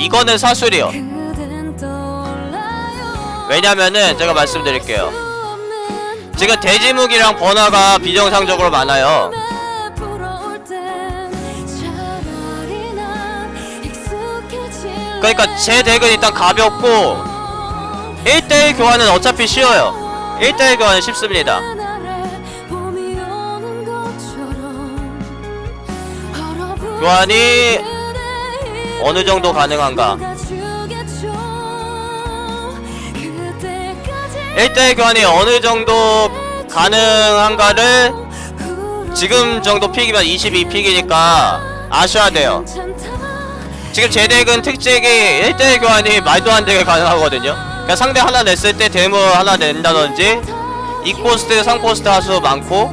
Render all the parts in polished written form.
이거는 사술이요. 왜냐면은 제가 말씀드릴게요. 지금 대지무기랑 번화가 비정상적으로 많아요. 그러니까 제 덱은 일단 가볍고 1대1 교환은 어차피 쉬워요. 1대1 교환은 쉽습니다. 교환이 어느정도 가능한가? 1대1 교환이 어느정도 가능한가를 지금 정도 픽이면 22픽이니까 아셔야 돼요. 지금 제 덱은 특징이 1대1 교환이 말도 안 되게 가능하거든요. 그러니까 상대 하나 냈을 때 데모 하나 낸다든지 2코스트 3코스트 하수 많고,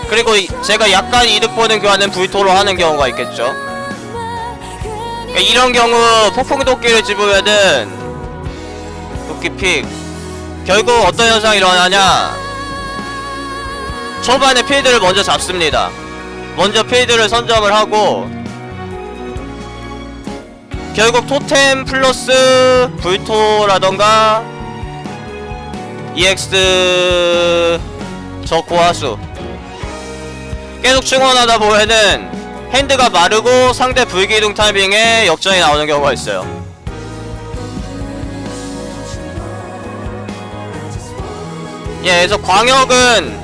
그리고 제가 약간 이득 보는 교환은 불토로 하는 경우가 있겠죠. 그러니까 이런 경우 폭풍 도끼를 집으면은 도끼 픽 결국 어떤 현상이 일어나냐, 초반에 필드를 먼저 잡습니다. 먼저 필드를 선점을 하고 결국 토템 플러스 불토라던가 EX 저 고화수 계속 충원하다 보면은 핸드가 마르고 상대 불기둥 타이밍에 역전이 나오는 경우가 있어요. 예, 그래서 광역은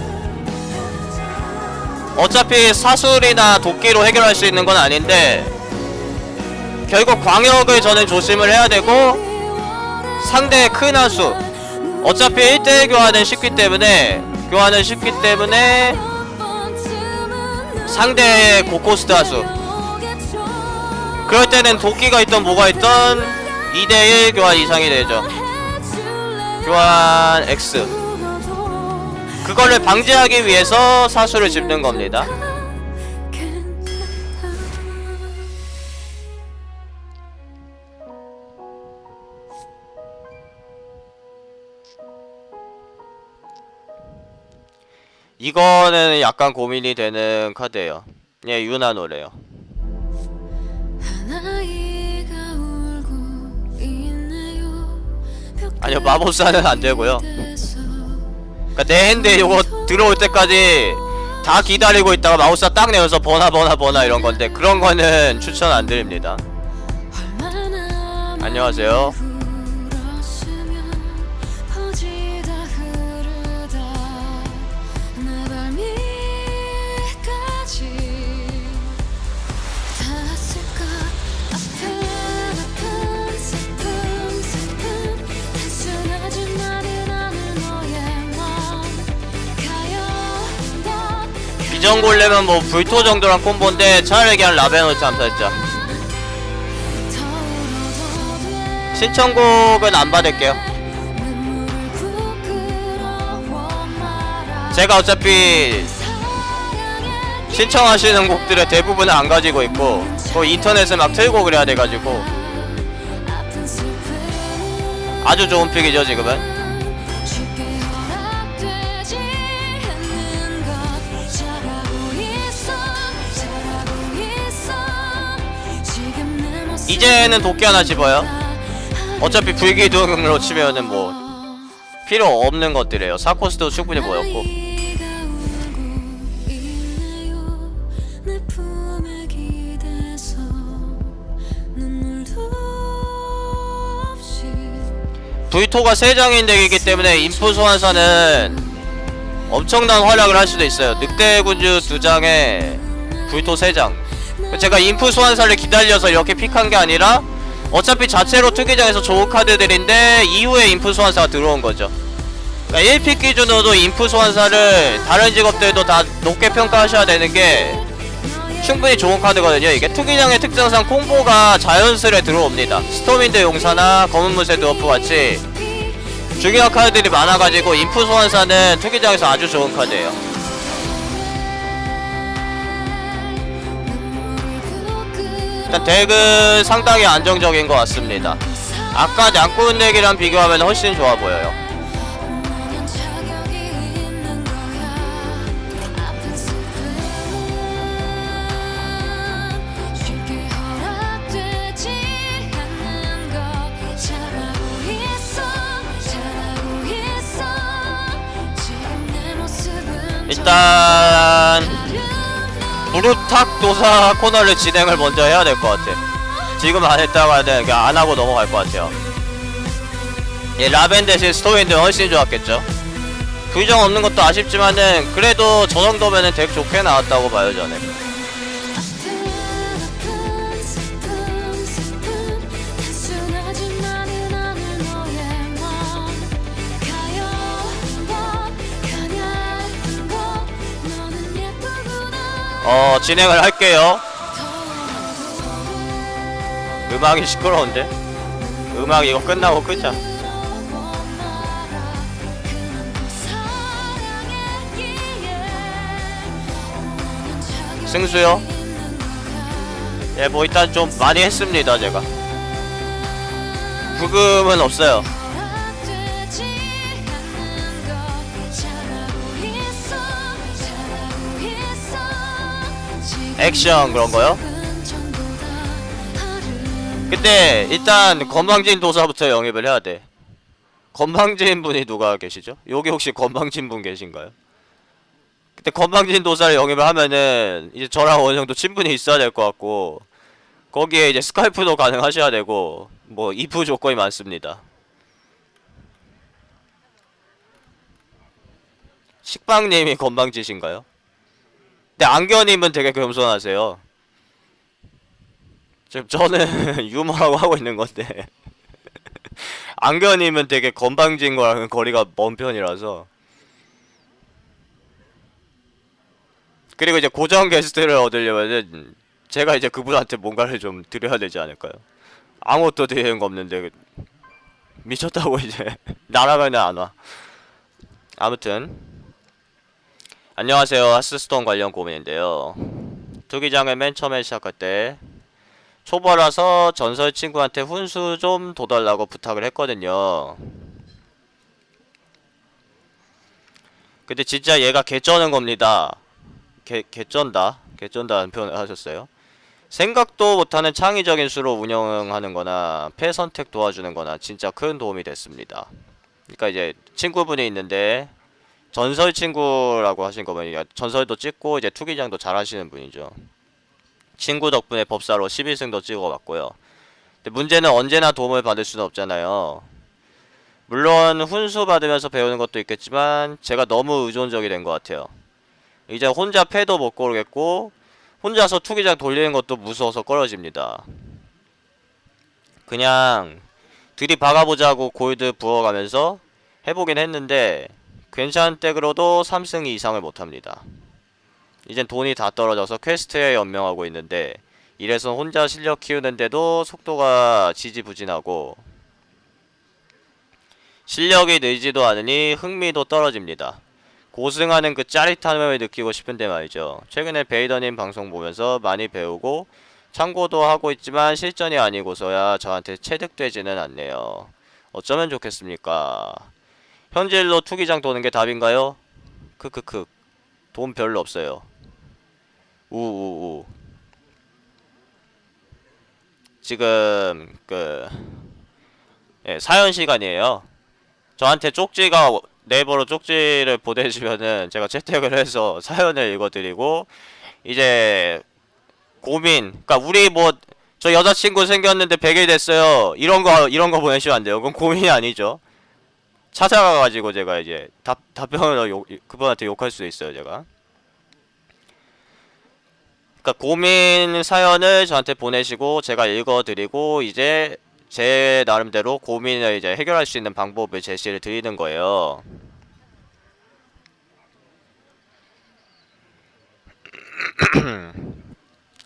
어차피 사술이나 도끼로 해결할 수 있는 건 아닌데 결국 광역을 저는 조심을 해야 되고, 상대의 큰 하수 어차피 1대1 교환은 쉽기 때문에 상대의 고코스트 하수 그럴 때는 도끼가 있던 뭐가 있던 2대1 교환 이상이 되죠. 교환 X 그거를 방지하기 위해서 사수를 집는 겁니다. 이거는 약간 고민이 되는 카드예요. 예, 유나 노래요. 아니요, 마법사는 안 되고요. 그러니까 내 핸드에 요거 들어올 때까지 다 기다리고 있다가 마법사 딱 내면서 버나 이런 건데 그런 거는 추천 안 드립니다. 안녕하세요. 비전골렘은 뭐 불토 정도랑 콤보인데 차라리 그냥 라베노트 암살자. 신청곡은 안 받을게요. 제가 어차피 신청하시는 곡들의 대부분은 안 가지고 있고 그 인터넷에 막 틀고 그래야 돼가지고 아주 좋은 픽이죠 지금은. 이제는 도끼 하나 집어요. 어차피 불기둥으로 치면은 뭐 필요 없는 것들이에요. 4코스도 충분히 보였고. 불토가 3장인 덱이기 때문에 인프 소환사는 엄청난 활약을 할 수도 있어요. 늑대 군주 2장에 불토 3장. 제가 인프 소환사를 기다려서 이렇게 픽한 게 아니라 어차피 자체로 투기장에서 좋은 카드들인데 이후에 인프 소환사가 들어온 거죠. 그러니까 1픽 기준으로도 인프 소환사를 다른 직업들도 다 높게 평가하셔야 되는 게 충분히 좋은 카드거든요. 이게 투기장의 특성상 콤보가 자연스레 들어옵니다. 스톰윈드 용사나 검은무새 드워프 같이 중요한 카드들이 많아가지고 인프 소환사는 투기장에서 아주 좋은 카드예요. 일단 덱은 상당히 안정적인 것 같습니다. 아까 양꾼 덱이랑 비교하면 훨씬 좋아 보여요. 일단 부르탁 도사 코너를 진행을 먼저 해야 될 것 같아. 지금 안 했다가는 그냥 안 하고 넘어갈 것 같아요. 예, 라벤 대신 스토인드 훨씬 좋았겠죠. 부정 없는 것도 아쉽지만은 그래도 저 정도면은 덱 좋게 나왔다고 봐요 저는. 진행을 할게요. 음악이 시끄러운데? 음악 이거 끝나고 끄자. 승수요? 예, 뭐 일단 좀 많이 했습니다 제가. 부금은 없어요. 액션 그런거요? 근데 일단 건방진 도사부터 영입을 해야돼. 건방진 분이 누가 계시죠? 여기 혹시 건방진 분 계신가요? 근데 건방진 도사를 영입을 하면은 이제 저랑 어느정도 친분이 있어야 될 것 같고, 거기에 이제 스카이프도 가능하셔야 되고, 뭐 이프 조건이 많습니다. 식빵님이 건방지신가요? 근데 안겨님은 되게 겸손하세요. 지금 저는 유머라고 하고 있는 건데 안겨님은 되게 건방진 거랑은 거리가 먼 편이라서. 그리고 이제 고정 게스트를 얻으려면은 제가 이제 그분한테 뭔가를 좀 드려야 되지 않을까요? 아무것도 드리는 거 없는데 미쳤다고 이제 날아가면 안 와. 아무튼 안녕하세요. 하스스톤 관련 고민인데요. 투기장을 맨 처음에 시작할 때 초보라서 전설 친구한테 훈수 좀 둬달라고 부탁을 했거든요. 근데 진짜 얘가 개쩌는 겁니다. 개쩐다는 표현을 하셨어요. 생각도 못하는 창의적인 수로 운영하는 거나 패 선택 도와주는 거나 진짜 큰 도움이 됐습니다. 그러니까 이제 친구분이 있는데 전설 친구라고 하신 거면 전설도 찍고 이제 투기장도 잘 하시는 분이죠. 친구 덕분에 법사로 11승도 찍어봤고요. 근데 문제는 언제나 도움을 받을 수는 없잖아요. 물론 훈수 받으면서 배우는 것도 있겠지만 제가 너무 의존적이 된 것 같아요. 이제 혼자 패도 못 고르겠고 혼자서 투기장 돌리는 것도 무서워서 꺼려집니다. 그냥 들이박아보자고 골드 부어가면서 해보긴 했는데 괜찮은 덱으로도 3승 이상을 못합니다. 이젠 돈이 다 떨어져서 퀘스트에 연명하고 있는데 이래서 혼자 실력 키우는데도 속도가 지지부진하고 실력이 늘지도 않으니 흥미도 떨어집니다. 고승하는 그 짜릿함을 느끼고 싶은데 말이죠. 최근에 베이더님 방송 보면서 많이 배우고 참고도 하고 있지만 실전이 아니고서야 저한테 체득되지는 않네요. 어쩌면 좋겠습니까? 현질로 투기장 도는 게 답인가요? 크크크. 돈 별로 없어요. 우우우. 지금 사연 시간이에요. 저한테 쪽지가 네이버로 쪽지를 보내주시면은 제가 채택을 해서 사연을 읽어드리고 이제 고민, 그러니까 우리 뭐 저 여자친구 생겼는데 100일 됐어요 이런 거 보내시면 안 돼요. 그건 고민이 아니죠. 찾아가가지고 제가 이제 답변을 그분한테 욕할 수도 있어요 제가. 그러니까 고민 사연을 저한테 보내시고 제가 읽어드리고 이제 제 나름대로 고민을 이제 해결할 수 있는 방법을 제시를 드리는 거예요.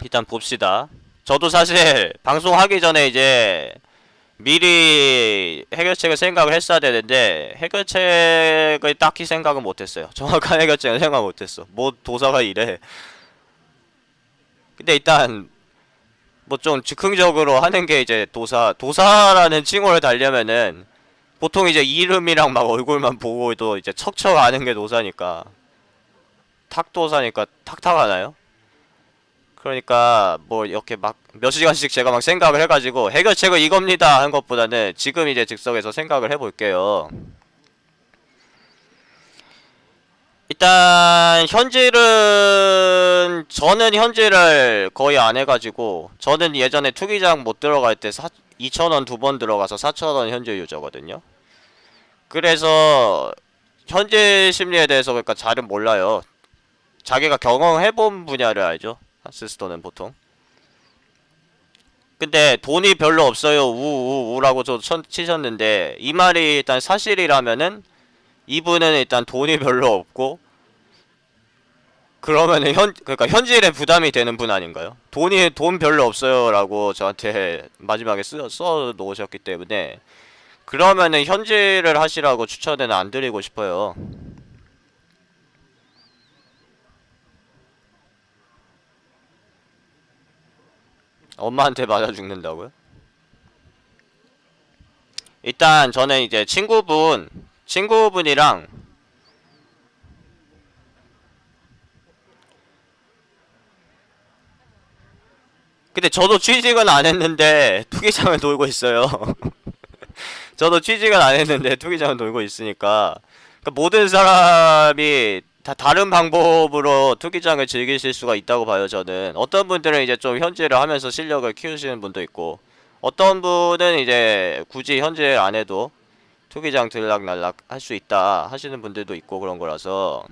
일단 봅시다. 저도 사실 방송하기 전에 이제 미리 해결책을 생각을 했어야 되는데 해결책을 딱히 생각은 못했어요. 정확한 해결책을 생각 못했어. 뭐 도사가 이래. 근데 일단 뭐 좀 즉흥적으로 하는 게 이제 도사라는 칭호를 달려면은 보통 이제 이름이랑 막 얼굴만 보고도 이제 척척 아는 게 도사니까 탁도사니까 탁탁 하나요? 그러니까 뭐 이렇게 막 몇 시간씩 제가 막 생각을 해가지고 해결책은 이겁니다 하는 것보다는 지금 이제 즉석에서 생각을 해볼게요. 일단 현질은 저는 현질을 거의 안 해가지고 저는 예전에 투기장 못 들어갈 때 2,000원 두 번 들어가서 4,000원 현질 유저거든요. 그래서 현질 심리에 대해서 그러니까 잘은 몰라요. 자기가 경험해본 분야를 알죠. 하스스톤은 보통. 근데 돈이 별로 없어요 우우우라고 저 치셨는데 이 말이 일단 사실이라면은 이분은 일단 돈이 별로 없고 그러면은 그러니까 현질에 부담이 되는 분 아닌가요? 돈 별로 없어요라고 저한테 마지막에 써 놓으셨기 때문에 그러면은 현질을 하시라고 추천은 안 드리고 싶어요. 엄마한테 맞아 죽는다고요? 일단 저는 이제 친구분이랑 근데 저도 취직은 안 했는데 투기장을 놀고 있어요. 저도 취직은 안 했는데 투기장을 놀고 있으니까 그러니까 모든 사람이 다 다른 방법으로 투기장을 즐기실 수가 있다고 봐요. 저는 어떤 분들은 이제 좀 현질을 하면서 실력을 키우시는 분도 있고 어떤 분은 이제 굳이 현질 안 해도 투기장 들락날락 할 수 있다 하시는 분들도 있고 그런 거라서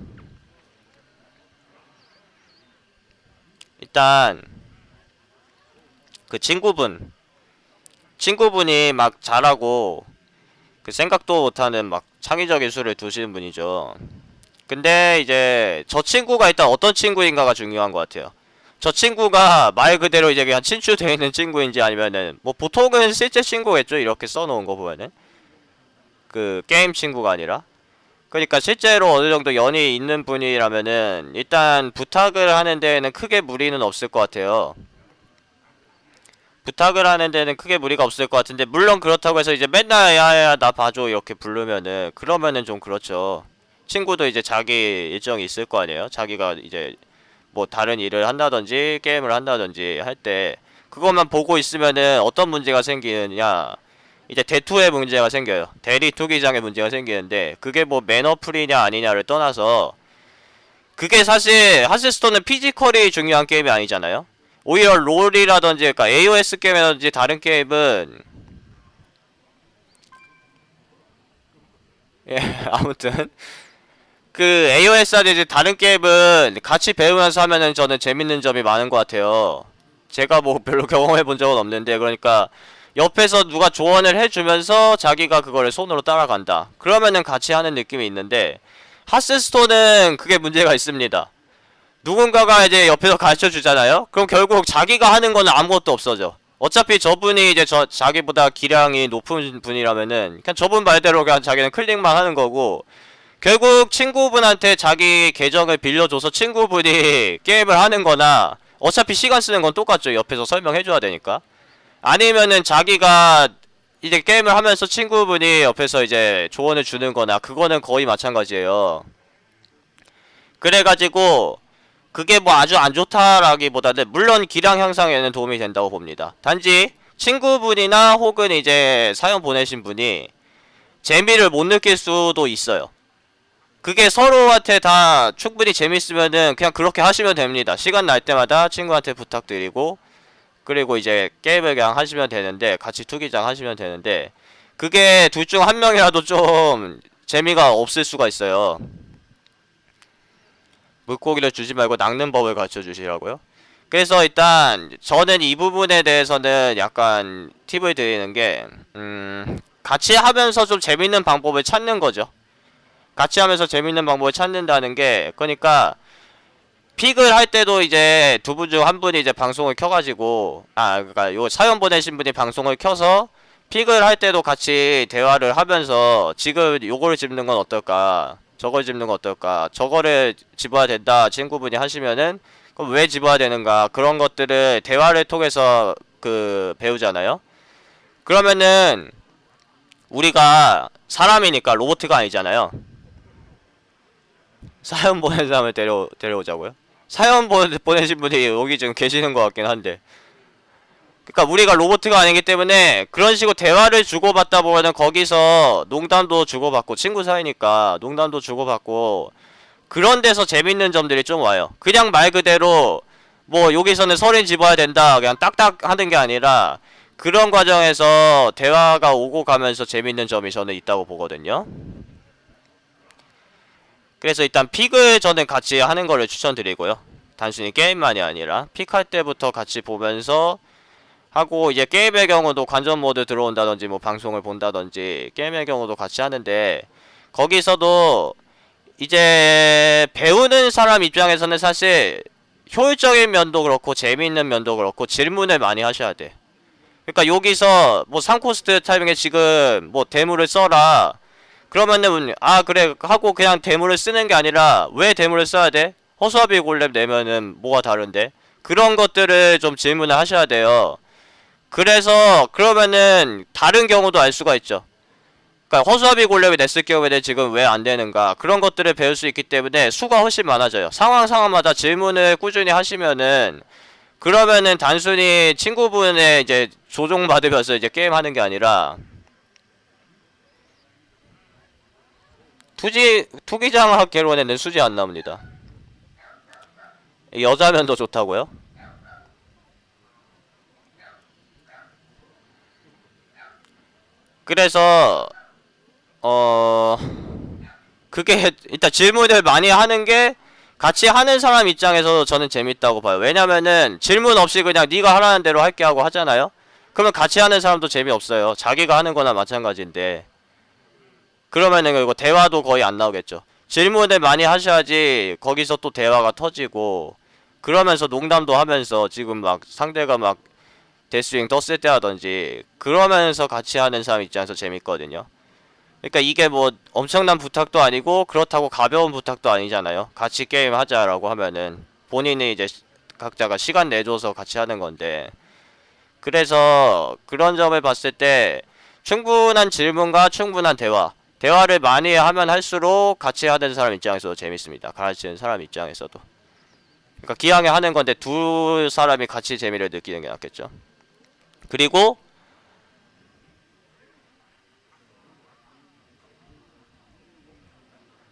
일단 그 친구분이 막 잘하고 그 생각도 못하는 막 창의적인 수를 두시는 분이죠. 근데 이제 저 친구가 일단 어떤 친구인가가 중요한 것 같아요. 저 친구가 말 그대로 이제 그냥 친추되어 있는 친구인지 아니면은 뭐 보통은 실제 친구겠죠. 이렇게 써놓은 거 보면은 그 게임 친구가 아니라 그러니까 실제로 어느 정도 연이 있는 분이라면은 일단 부탁을 하는 데에는 크게 무리는 없을 것 같아요. 부탁을 하는 데는 크게 무리가 없을 것 같은데 물론 그렇다고 해서 이제 맨날 야야 나 봐줘 이렇게 부르면은 그러면은 좀 그렇죠. 친구도 이제 자기 일정이 있을 거 아니에요. 자기가 이제 뭐 다른 일을 한다든지 게임을 한다든지 할 때 그것만 보고 있으면은 어떤 문제가 생기느냐 이제 대투의 문제가 생겨요. 대리 투기장의 문제가 생기는데 그게 뭐 매너풀이냐 아니냐를 떠나서 그게 사실 하스스톤은 피지컬이 중요한 게임이 아니잖아요. 오히려 롤이라든지 그러니까 AOS 게임이라든지 다른 게임은 예 아무튼 그 AOS라든지 다른 게임은 같이 배우면서 하면은 저는 재밌는 점이 많은 것 같아요. 제가 뭐 별로 경험해 본 적은 없는데 그러니까 옆에서 누가 조언을 해주면서 자기가 그거를 손으로 따라간다. 그러면은 같이 하는 느낌이 있는데 하스스톤은 그게 문제가 있습니다. 누군가가 이제 옆에서 가르쳐 주잖아요? 그럼 결국 자기가 하는 거는 아무것도 없어져. 어차피 저분이 이제 자기보다 기량이 높은 분이라면은 그냥 저분 말대로 그냥 자기는 클릭만 하는 거고 결국 친구분한테 자기 계정을 빌려줘서 친구분이 게임을 하는 거나 어차피 시간 쓰는 건 똑같죠. 옆에서 설명해줘야 되니까. 아니면은 자기가 이제 게임을 하면서 친구분이 옆에서 이제 조언을 주는 거나 그거는 거의 마찬가지예요. 그래가지고 그게 뭐 아주 안 좋다라기보다는 물론 기량 향상에는 도움이 된다고 봅니다. 단지 친구분이나 혹은 이제 사연 보내신 분이 재미를 못 느낄 수도 있어요. 그게 서로한테 다 충분히 재밌으면은 그냥 그렇게 하시면 됩니다. 시간 날 때마다 친구한테 부탁드리고 그리고 이제 게임을 그냥 하시면 되는데 같이 투기장 하시면 되는데 그게 둘 중 한 명이라도 좀 재미가 없을 수가 있어요. 물고기를 주지 말고 낚는 법을 가르쳐 주시라고요? 그래서 일단 저는 이 부분에 대해서는 약간 팁을 드리는 게 같이 하면서 좀 재밌는 방법을 찾는 거죠. 같이 하면서 재밌는 방법을 찾는다는 게 그러니까 픽을 할 때도 이제 두 분 중 한 분이 이제 방송을 켜가지고 그러니까 요 사연 보내신 분이 방송을 켜서 픽을 할 때도 같이 대화를 하면서 지금 요거를 집는 건 어떨까 저걸 집는 건 어떨까 저거를 집어야 된다 친구분이 하시면은 그럼 왜 집어야 되는가 그런 것들을 대화를 통해서 그 배우잖아요. 그러면은 우리가 사람이니까 로봇가 아니잖아요. 사연 보낸 사람을 데려오자고요? 사연 보내신 분이 여기 지금 계시는 것 같긴 한데 그러니까 우리가 로봇가 아니기 때문에 그런 식으로 대화를 주고받다 보면은 거기서 농담도 주고받고 친구 사이니까 농담도 주고받고 그런 데서 재밌는 점들이 좀 와요. 그냥 말 그대로 뭐 여기서는 서린 집어야 된다 그냥 딱딱 하는 게 아니라 그런 과정에서 대화가 오고 가면서 재밌는 점이 저는 있다고 보거든요. 그래서 일단 픽을 저는 같이 하는 거를 추천드리고요. 단순히 게임만이 아니라 픽할 때부터 같이 보면서 하고, 이제 게임의 경우도 관전 모드 들어온다든지 뭐 방송을 본다든지 게임의 경우도 같이 하는데, 거기서도 이제 배우는 사람 입장에서는 사실 효율적인 면도 그렇고 재미있는 면도 그렇고 질문을 많이 하셔야 돼. 그러니까 여기서 뭐 3코스트 타이밍에 지금 뭐 대물을 써라 그러면은 아 그래 하고 그냥 대물을 쓰는 게 아니라 왜 대물을 써야 돼? 허수아비 골렘 내면은 뭐가 다른데? 그런 것들을 좀 질문을 하셔야 돼요. 그래서 그러면은 다른 경우도 알 수가 있죠. 그러니까 허수아비 골렘이 냈을 경우에는 지금 왜 안 되는가, 그런 것들을 배울 수 있기 때문에 수가 훨씬 많아져요. 상황마다 질문을 꾸준히 하시면은, 그러면은 단순히 친구분의 이제 조종받으면서 이제 게임하는 게 아니라 투기장 학개론에는 수지 안 나옵니다. 여자면 더 좋다고요? 그래서 그게 일단 질문을 많이 하는 게 같이 하는 사람 입장에서 저는 재밌다고 봐요. 왜냐면은 질문 없이 그냥 네가 하라는 대로 할게 하고 하잖아요. 그러면 같이 하는 사람도 재미없어요. 자기가 하는 거나 마찬가지인데. 그러면은 이거 대화도 거의 안 나오겠죠. 질문을 많이 하셔야지 거기서 또 대화가 터지고, 그러면서 농담도 하면서 지금 막 상대가 막 데스윙 떴을 때 하던지 그러면서 같이 하는 사람 입장에서 재밌거든요. 그러니까 이게 뭐 엄청난 부탁도 아니고 그렇다고 가벼운 부탁도 아니잖아요. 같이 게임 하자라고 하면은 본인이 이제 각자가 시간 내줘서 같이 하는 건데, 그래서 그런 점을 봤을 때 충분한 질문과 충분한 대화를 많이 하면 할수록 같이 하는 사람 입장에서도 재밌습니다. 가르치는 사람 입장에서도. 그러니까 기왕에 하는 건데 두 사람이 같이 재미를 느끼는 게 낫겠죠. 그리고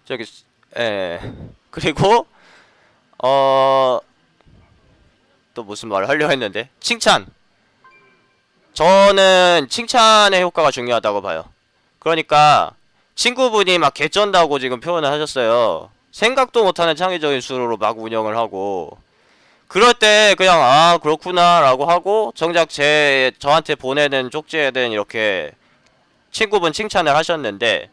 저기 그리고 또 무슨 말을 하려 했는데, 칭찬. 저는 칭찬의 효과가 중요하다고 봐요. 그러니까 친구분이 막 개쩐다고 지금 표현을 하셨어요. 생각도 못하는 창의적인 수로로 막 운영을 하고, 그럴 때 그냥 아 그렇구나 라고 하고 정작 저한테 보내는 쪽지에는 이렇게 친구분 칭찬을 하셨는데,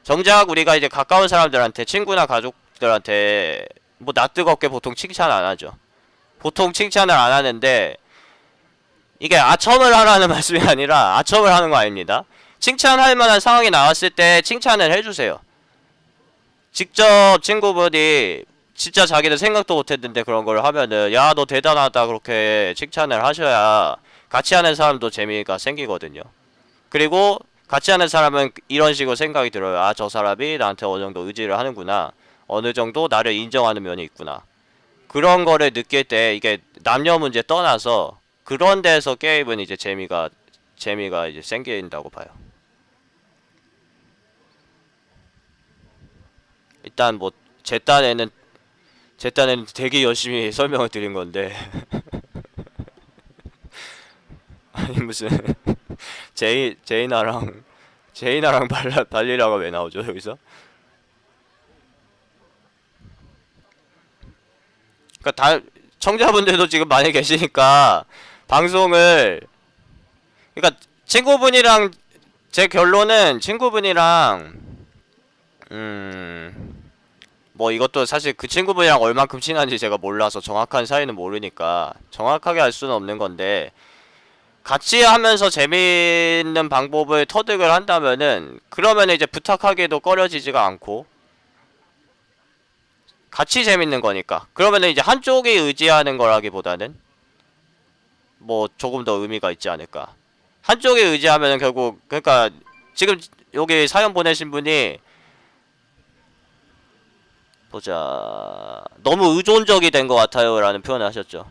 정작 우리가 이제 가까운 사람들한테, 친구나 가족들한테 뭐 낯뜨겁게 보통 칭찬 안 하죠. 보통 칭찬을 안 하는데, 이게 아첨을 하라는 말씀이 아니라 아첨을 하는 거 아닙니다. 칭찬할 만한 상황이 나왔을 때 칭찬을 해주세요. 직접 친구분이 진짜 자기는 생각도 못했는데 그런 걸 하면은 야 너 대단하다 그렇게 칭찬을 하셔야 같이 하는 사람도 재미가 생기거든요. 그리고 같이 하는 사람은 이런 식으로 생각이 들어요. 아 저 사람이 나한테 어느 정도 의지를 하는구나, 어느 정도 나를 인정하는 면이 있구나. 그런 거를 느낄 때 이게 남녀 문제 떠나서 그런 데서 게임은 이제 재미가 이제 생긴다고 봐요. 일단 뭐 제 딴에는 되게 열심히 설명을 드린 건데 아니 무슨 제이나랑 발리라가 왜 나오죠 여기서? 그러니까 청자분들도 지금 많이 계시니까 방송을, 그러니까 친구분이랑, 제 결론은 친구분이랑 뭐 이것도 사실 그 친구분이랑 얼만큼 친한지 제가 몰라서 정확한 사이는 모르니까 정확하게 알 수는 없는 건데, 같이 하면서 재미있는 방법을 터득을 한다면은 그러면 이제 부탁하기도 꺼려지지가 않고 같이 재밌는 거니까, 그러면은 이제 한쪽이 의지하는 거라기보다는 뭐 조금 더 의미가 있지 않을까. 한쪽이 의지하면은 결국, 그러니까 지금 여기 사연 보내신 분이 보자, 너무 의존적이 된 것 같아요 라는 표현을 하셨죠.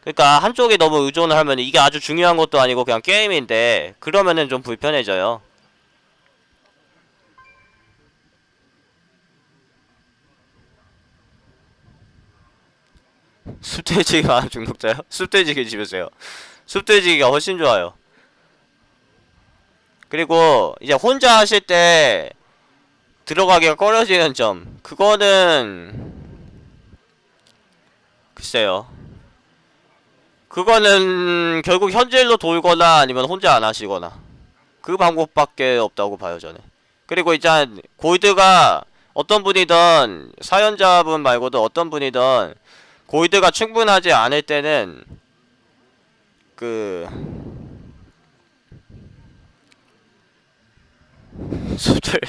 그러니까 한쪽이 너무 의존을 하면 이게 아주 중요한 것도 아니고 그냥 게임인데 그러면은 좀 불편해져요. 숲돼지가 중독자요? 숲돼지기 집으세요. 숲돼지기가 훨씬 좋아요. 그리고 이제 혼자 하실 때 들어가기가 꺼려지는 점, 그거는 글쎄요. 그거는 결국 현질로 돌거나 아니면 혼자 안 하시거나 그 방법밖에 없다고 봐요, 저는. 그리고 일단 골드가 어떤 분이든, 사연자분 말고도 어떤 분이든 골드가 충분하지 않을 때는 그 숲들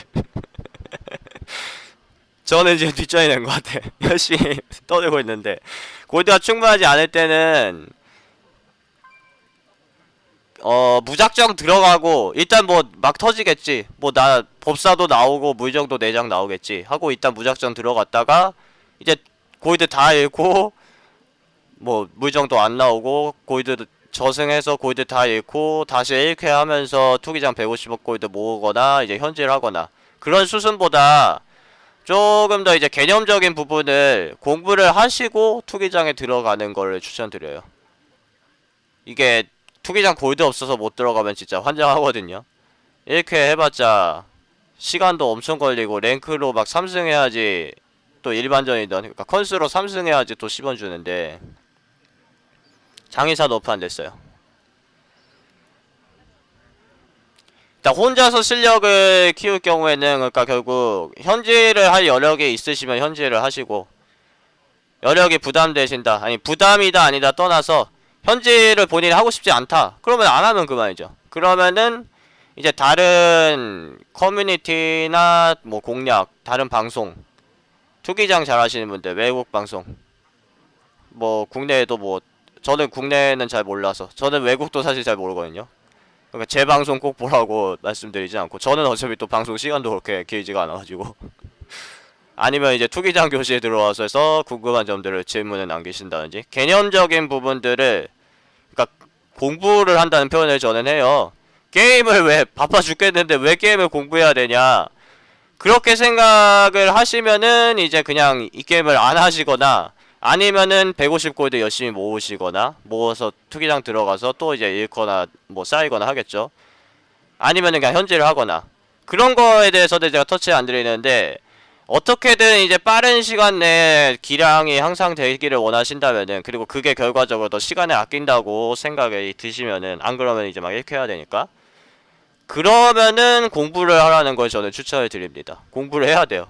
저는 지금 뒷전이 된 것 같아. 열심히 떠들고 있는데, 골드가 충분하지 않을 때는 무작정 들어가고, 일단 뭐 막 터지겠지, 뭐 나 법사도 나오고 물정도 4장 나오겠지 하고 일단 무작정 들어갔다가 이제 골드 다 잃고, 뭐 물정도 안 나오고 골드 저승해서 골드 다 잃고 다시 1회 하면서 투기장 150억 골드 모으거나 이제 현질 하거나, 그런 수순보다 조금 더 이제 개념적인 부분을 공부를 하시고 투기장에 들어가는 걸 추천드려요. 이게 투기장 골드 없어서 못 들어가면 진짜 환장하거든요. 1회 해봤자 시간도 엄청 걸리고 랭크로 막 3승 해야지 또 일반전이든, 그러니까 컨스로 3승 해야지 또 10원 주는데 장의사 너프 안 됐어요. 일단 혼자서 실력을 키울 경우에는, 그러니까 결국 현질을 할 여력이 있으시면 현질을 하시고, 여력이 부담되신다, 아니 부담이다 아니다 떠나서 현질을 본인이 하고 싶지 않다, 그러면 안 하면 그만이죠. 그러면은 이제 다른 커뮤니티나 뭐 공략, 다른 방송, 투기장 잘 하시는 분들, 외국 방송, 뭐 국내에도 뭐, 저는 국내는 잘 몰라서, 저는 외국도 사실 잘 모르거든요. 그러니까 제 방송 꼭 보라고 말씀드리지 않고, 저는 어차피 또 방송 시간도 그렇게 길지가 않아가지고 아니면 이제 투기장 교실에 들어와서 해서 궁금한 점들을 질문을 남기신다든지, 개념적인 부분들을, 그러니까 공부를 한다는 표현을 저는 해요. 게임을 왜, 바빠 죽겠는데 왜 게임을 공부해야 되냐, 그렇게 생각을 하시면은 이제 그냥 이 게임을 안 하시거나, 아니면은 150골드 열심히 모으시거나, 모아서 투기장 들어가서 또 이제 잃거나 뭐 쌓이거나 하겠죠. 아니면은 그냥 현질을 하거나, 그런 거에 대해서는 제가 터치 안 드리는데, 어떻게든 이제 빠른 시간 내에 기량이 항상 되기를 원하신다면은, 그리고 그게 결과적으로 더 시간을 아낀다고 생각이 드시면은, 안 그러면 이제 막 이렇게 해야 되니까, 그러면은 공부를 하라는 걸 저는 추천을 드립니다. 공부를 해야 돼요.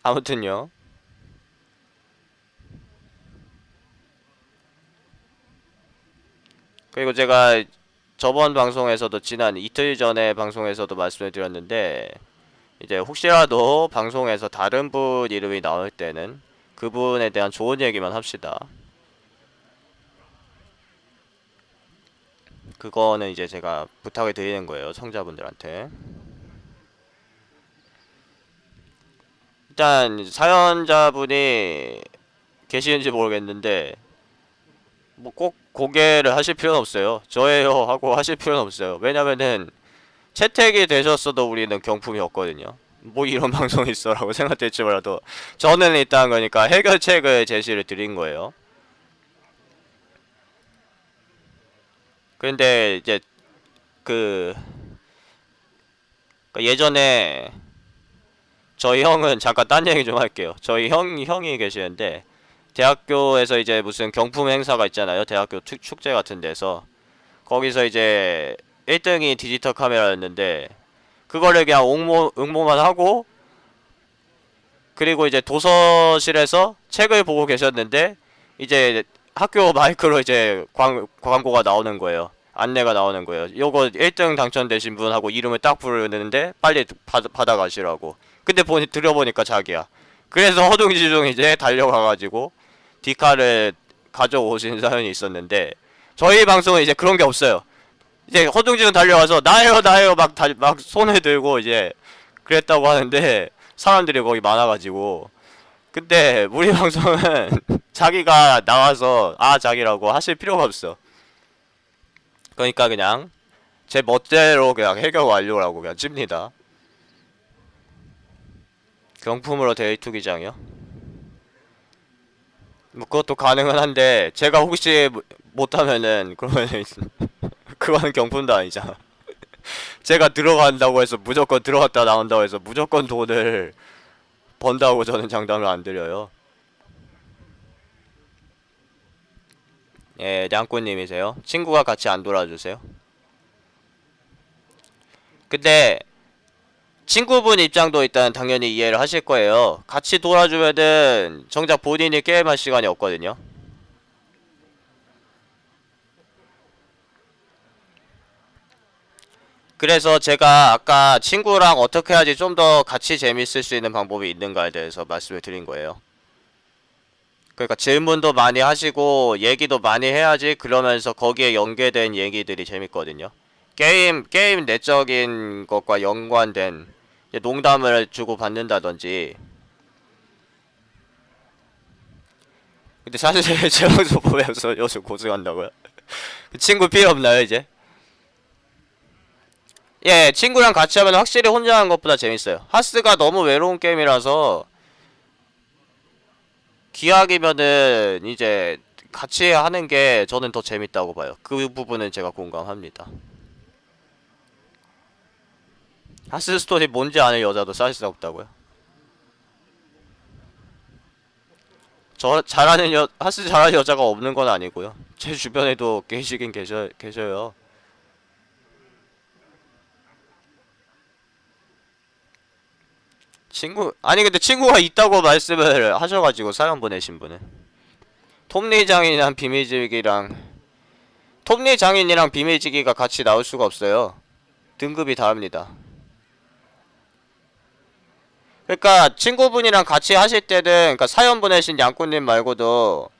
아무튼요. 그리고 제가 저번 방송에서도, 지난 이틀 전에 방송에서도 말씀을 드렸는데, 이제 혹시라도 방송에서 다른 분 이름이 나올 때는 그분에 대한 좋은 얘기만 합시다. 그거는 이제 제가 부탁을 드리는 거예요, 청자분들한테. 일단 사연자분이 계시는지 모르겠는데 뭐 꼭 공개를 하실 필요는 없어요. 저예요 하고 하실 필요는 없어요. 왜냐면은 채택이 되셨어도 우리는 경품이 없거든요. 뭐 이런 방송이 있어 라고 생각될지 몰라도, 저는 일단 그러니까 해결책을 제시를 드린 거예요. 근데 이제 그 예전에 저희 형은, 잠깐 딴 얘기 좀 할게요. 저희 형이 계시는데, 대학교에서 이제 무슨 경품 행사가 있잖아요. 대학교 축제 같은 데서. 거기서 이제 1등이 디지털 카메라였는데, 그거를 그냥 응모만 하고, 그리고 이제 도서실에서 책을 보고 계셨는데, 이제 학교 마이크로 이제 광고가 나오는 거예요. 안내가 나오는 거예요. 요거 1등 당첨되신 분하고 이름을 딱 부르는데 빨리 받아가시라고. 근데 들어보니까 자기야. 그래서 허둥지둥 이제 달려가가지고 디카를 가져오신 사연이 있었는데, 저희 방송은 이제 그런 게 없어요. 이제 허둥지둥 달려와서 나예요 막 손을 들고 이제 그랬다고 하는데, 사람들이 거기 많아가지고. 근데 우리 방송은 자기가 나와서 자기라고 하실 필요가 없어. 그러니까 그냥 제 멋대로 그냥 해결 완료라고 그냥 찝니다. 경품으로 데이 투기장이요? 뭐 그것도 가능은 한데 제가 혹시 못하면은 그러면은 그거는 경품도 아니잖아. 제가 들어간다고 해서 무조건 들어갔다 나온다고 해서 무조건 돈을 번다고 저는 장담을 안 드려요. 예, 냥꼬님이세요. 친구가 같이 안 돌아주세요. 근데 친구분 입장도 일단 당연히 이해를 하실 거예요. 같이 돌아주면은 정작 본인이 게임할 시간이 없거든요. 그래서 제가 아까 친구랑 어떻게 해야지 좀 더 같이 재밌을 수 있는 방법이 있는가에 대해서 말씀을 드린 거예요. 그러니까 질문도 많이 하시고 얘기도 많이 해야지 그러면서 거기에 연계된 얘기들이 재밌거든요. 게임 내적인 것과 연관된 농담을 주고 받는다든지. 근데 사실 제 방송 보면서 요즘 고생한다고요? 친구 필요 없나요 이제? 예, 친구랑 같이 하면 확실히 혼자 하는 것보다 재밌어요. 하스가 너무 외로운 게임이라서 기약이면은 이제 같이 하는 게 저는 더 재밌다고 봐요. 그 부분은 제가 공감합니다. 하스 스토리 뭔지 아는 여자도 사실상 없다고요? 하스 잘하는 여자가 없는 건 아니고요. 제 주변에도 계시긴 계셔요. 아니 근데 친구가 있다고 말씀을 하셔가지고 사연 보내신 분은 톱니 장인이랑 비밀지기가 같이 나올 수가 없어요. 등급이 다릅니다. 그러니까 친구분이랑 같이 하실 때는 그러니까 사연 보내신 양꾼님 말고도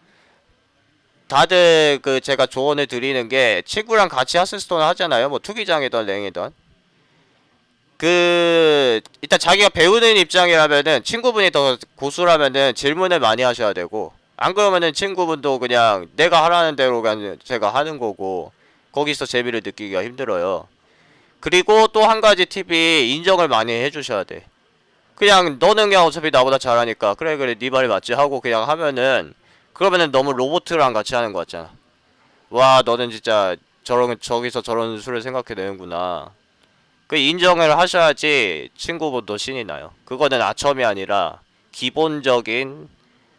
다들 그 제가 조언을 드리는 게 친구랑 같이 하스스톤을 하잖아요. 뭐 투기장이든 랭이든 일단 자기가 배우는 입장이라면은 친구분이 더 고수라면은 질문을 많이 하셔야 되고 안 그러면은 친구분도 그냥 내가 하라는 대로 그냥 제가 하는 거고 거기서 재미를 느끼기가 힘들어요. 그리고 또 한 가지 팁이 인정을 많이 해주셔야 돼. 그냥 너는 그냥 어차피 나보다 잘하니까 그래 네 말이 맞지 하고 그냥 하면은 그러면은 너무 로보트랑 같이 하는 거 같잖아. 와 너는 진짜 저기서 저런 수를 생각해내는구나. 그 인정을 하셔야지 친구분도 신이 나요. 그거는 아첨이 아니라 기본적인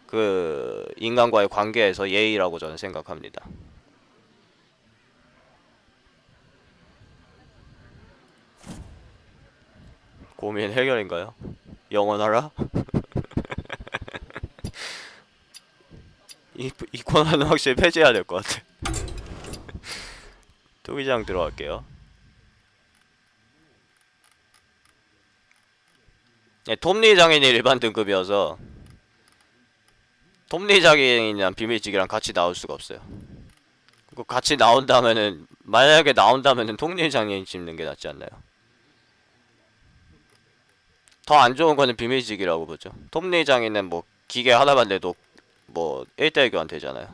그 인간과의 관계에서 예의라고 저는 생각합니다. 고민 해결인가요? 영원하라? 이 코너는 확실히 폐지해야 될 것 같아. 투기장 들어갈게요. 네, 톱니 장인이 일반 등급이어서 톱니 장인이랑 비밀지기랑 같이 나올 수가 없어요. 같이 나온다면은 만약에 나온다면은 톱니 장인 짚는 게 낫지 않나요? 더 안 좋은 거는 비밀지기라고 보죠. 톱니 장인은 뭐 기계 하나만 내도 뭐 1대1 교환 되잖아요.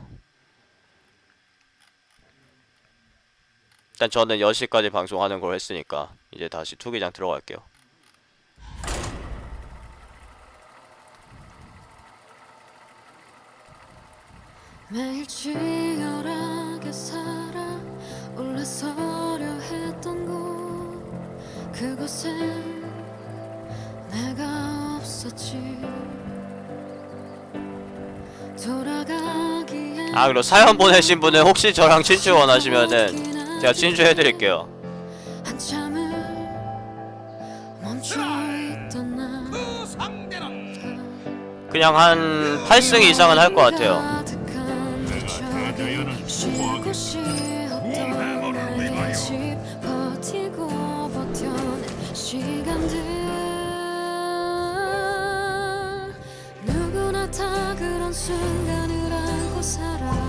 일단 저는 10시까지 방송하는 걸 했으니까 이제 다시 투기장 들어갈게요. 매일 치열하게 살아 올라서려 했던 곳 그곳에 내가 없었지. 돌아가기에 그리고 사연 보내신 분은 혹시 저랑 친추 원하시면은 제가 친추해드릴게요. 한참을 멈춰있던 나 그냥 한 8승 이상은 할 것 같아요. 누구나 다 그런 순간을 안고 살아.